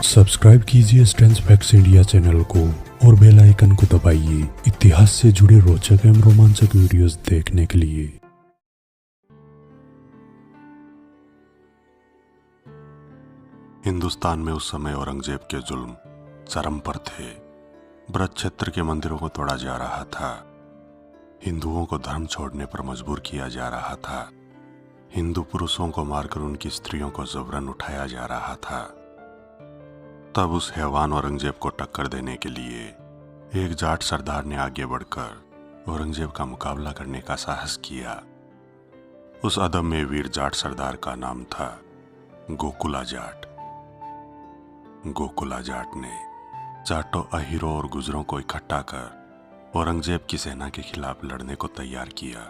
Subscribe कीजिए strength facts India channel को और बेल आइकन को दबाइए इतिहास से जुड़े रोचक एवं रोमांचक वीडियोस देखने के लिए। हिंदुस्तान में उस समय औरंगजेब के जुल्म चरम पर थे। ब्रज क्षेत्र के मंदिरों को तोड़ा जा रहा था, हिंदुओं को धर्म छोड़ने पर मजबूर किया जा रहा था, हिंदू पुरुषों को मारकर उनकी स्त्रियों को जबरन उठाया जा रहा था। तब उस हैवान औरंगजेब को टक्कर देने के लिए एक जाट सरदार ने आगे बढ़कर औरंगजेब का मुकाबला करने का साहस किया। उस अदम्य वीर जाट सरदार का नाम था गोकुला जाट। गोकुला जाट ने जाटों, अहीरों और गुजरों को इकट्ठा कर औरंगजेब की सेना के खिलाफ लड़ने को तैयार किया।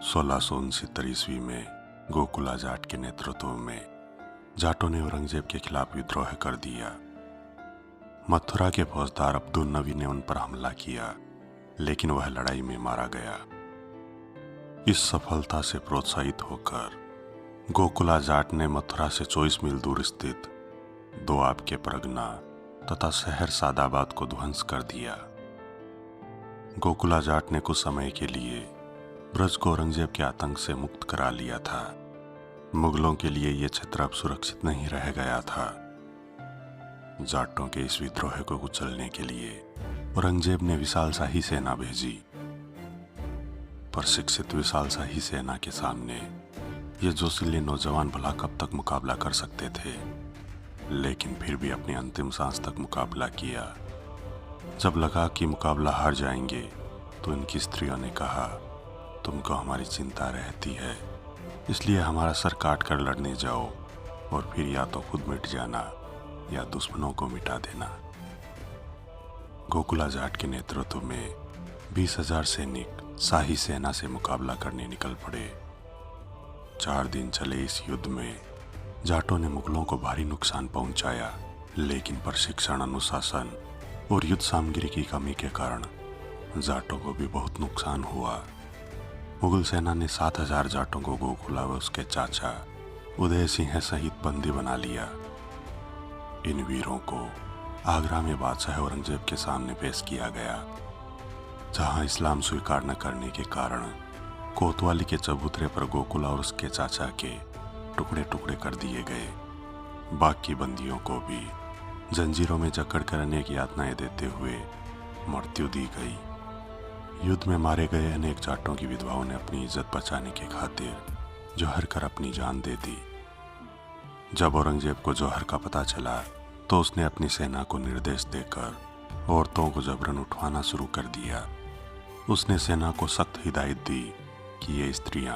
1669 ईस्वी में गोकुला जाट के नेतृत्व में जाटों ने औरंगजेब के खिलाफ विद्रोह कर दिया। मथुरा के फौजदार अब्दुल नबी ने उन पर हमला किया, लेकिन वह लड़ाई में मारा गया। इस सफलता से प्रोत्साहित होकर गोकुला जाट ने मथुरा से 24 मील दूर स्थित दोआब के परगना तथा शहर सादाबाद को ध्वंस कर दिया। गोकुला जाट ने कुछ समय के लिए ब्रज को औरंगजेब के आतंक से मुक्त करा लिया था। मुगलों के लिए यह क्षेत्र अब सुरक्षित नहीं रह गया था। जाटों के इस विद्रोह को कुचलने के लिए औरंगजेब ने विशाल शाही सेना भेजी। प्रशिक्षित विशाल शाही सेना के सामने ये जोशीले नौजवान भला कब तक मुकाबला कर सकते थे, लेकिन फिर भी अपनी अंतिम सांस तक मुकाबला किया। जब लगा कि मुकाबला हार जाएंगे तो इनकी स्त्रियों ने कहा, तुमको हमारी चिंता रहती है, इसलिए हमारा सर काट कर लड़ने जाओ और फिर या तो खुद मिट जाना या दुश्मनों को मिटा देना। गोकुला जाट के नेतृत्व में 20,000 सैनिक शाही सेना से मुकाबला करने निकल पड़े। 4 दिन चले इस युद्ध में जाटों ने मुगलों को भारी नुकसान पहुंचाया, लेकिन प्रशिक्षण, अनुशासन और युद्ध सामग्री की कमी के कारण जाटों को भी बहुत नुकसान हुआ। मुगल सेना ने 7,000 जाटों को गोकुला व उसके चाचा उदय सिंह सहित बंदी बना लिया। इन वीरों को आगरा में बादशाह औरंगजेब के सामने पेश किया गया, जहां इस्लाम स्वीकार न करने के कारण कोतवाली के चबूतरे पर गोकुला और उसके चाचा के टुकड़े टुकड़े कर दिए गए। बाकी बंदियों को भी जंजीरों में जकड़ कर अनेक यातनाएं देते हुए मृत्यु दी गई। युद्ध में मारे गए अनेक जाटों की विधवाओं ने अपनी इज्जत बचाने की खातिर जौहर कर अपनी जान दे दी। जब औरंगजेब को जौहर का पता चला तो उसने अपनी सेना को निर्देश देकर औरतों को जबरन उठवाना शुरू कर दिया। उसने सेना को सख्त हिदायत दी कि ये स्त्रियां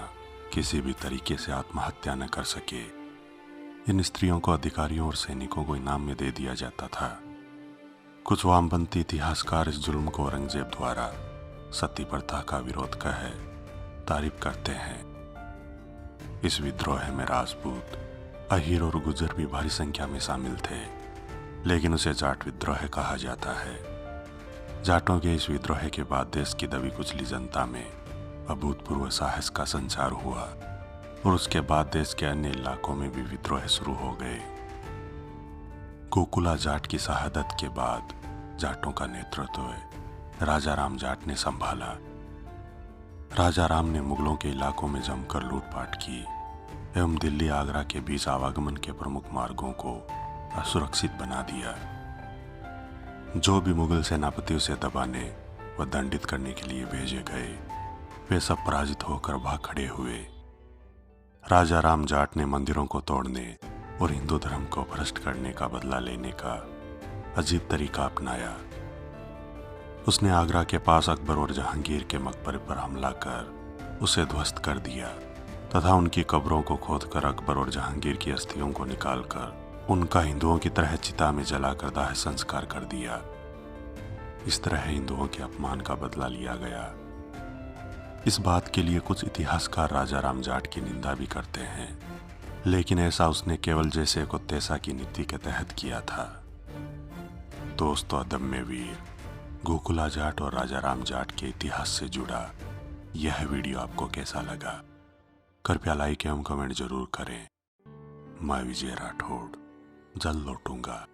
किसी भी तरीके से आत्महत्या न कर सके। इन स्त्रियों को अधिकारियों और सैनिकों को इनाम में दे दिया जाता था। कुछ वामपंथी इतिहासकार इस जुल्म को औरंगजेब द्वारा सती प्रथा का विरोध कह तारीफ करते हैं। इस विद्रोह में राजपूत, अहीर और गुजर भी भारी संख्या में शामिल थे, लेकिन उसे जाट विद्रोह कहा जाता है। जाटों के इस विद्रोह के बाद देश की दबी कुचली जनता में अभूतपूर्व साहस का संचार हुआ और उसके बाद देश के अन्य इलाकों में भी विद्रोह शुरू हो गए। गोकुला जाट की शहादत के बाद जाटों का नेतृत्व राजा राम जाट ने संभाला। राजा राम ने मुगलों के इलाकों में जमकर लूटपाट की एवं दिल्ली आगरा के बीच आवागमन के प्रमुख मार्गों को असुरक्षित बना दिया। जो भी मुगल सेनापति उसे दबाने व दंडित करने के लिए भेजे गए, वे सब पराजित होकर भाग खड़े हुए। राजा राम जाट ने मंदिरों को तोड़ने और हिंदू धर्म को भ्रष्ट करने का बदला लेने का अजीब तरीका अपनाया। उसने आगरा के पास अकबर और जहांगीर के मकबरे पर हमला कर उसे ध्वस्त कर दिया तथा उनकी कब्रों को खोदकर अकबर और जहांगीर की अस्थियों को निकालकर उनका हिंदुओं की तरह चिता में जलाकर दाह संस्कार कर दिया। इस तरह हिंदुओं के अपमान का बदला लिया गया। इस बात के लिए कुछ इतिहासकार राजा राम जाट की निंदा भी करते हैं, लेकिन ऐसा उसने केवल जैसे को तैसा की नीति के तहत किया था। दोस्तों, अदम्य वीर गोकुला जाट और राजा राम जाट के इतिहास से जुड़ा यह वीडियो आपको कैसा लगा? कृपया लाइक एवं कमेंट जरूर करें। मैं विजय राठौड़। जल्द लौटूंगा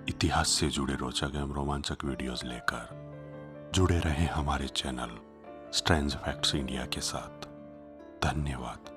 इतिहास से जुड़े रोचक एवं रोमांचक वीडियोस लेकर। जुड़े रहें हमारे चैनल स्ट्रेंज फैक्ट्स इंडिया के साथ। धन्यवाद।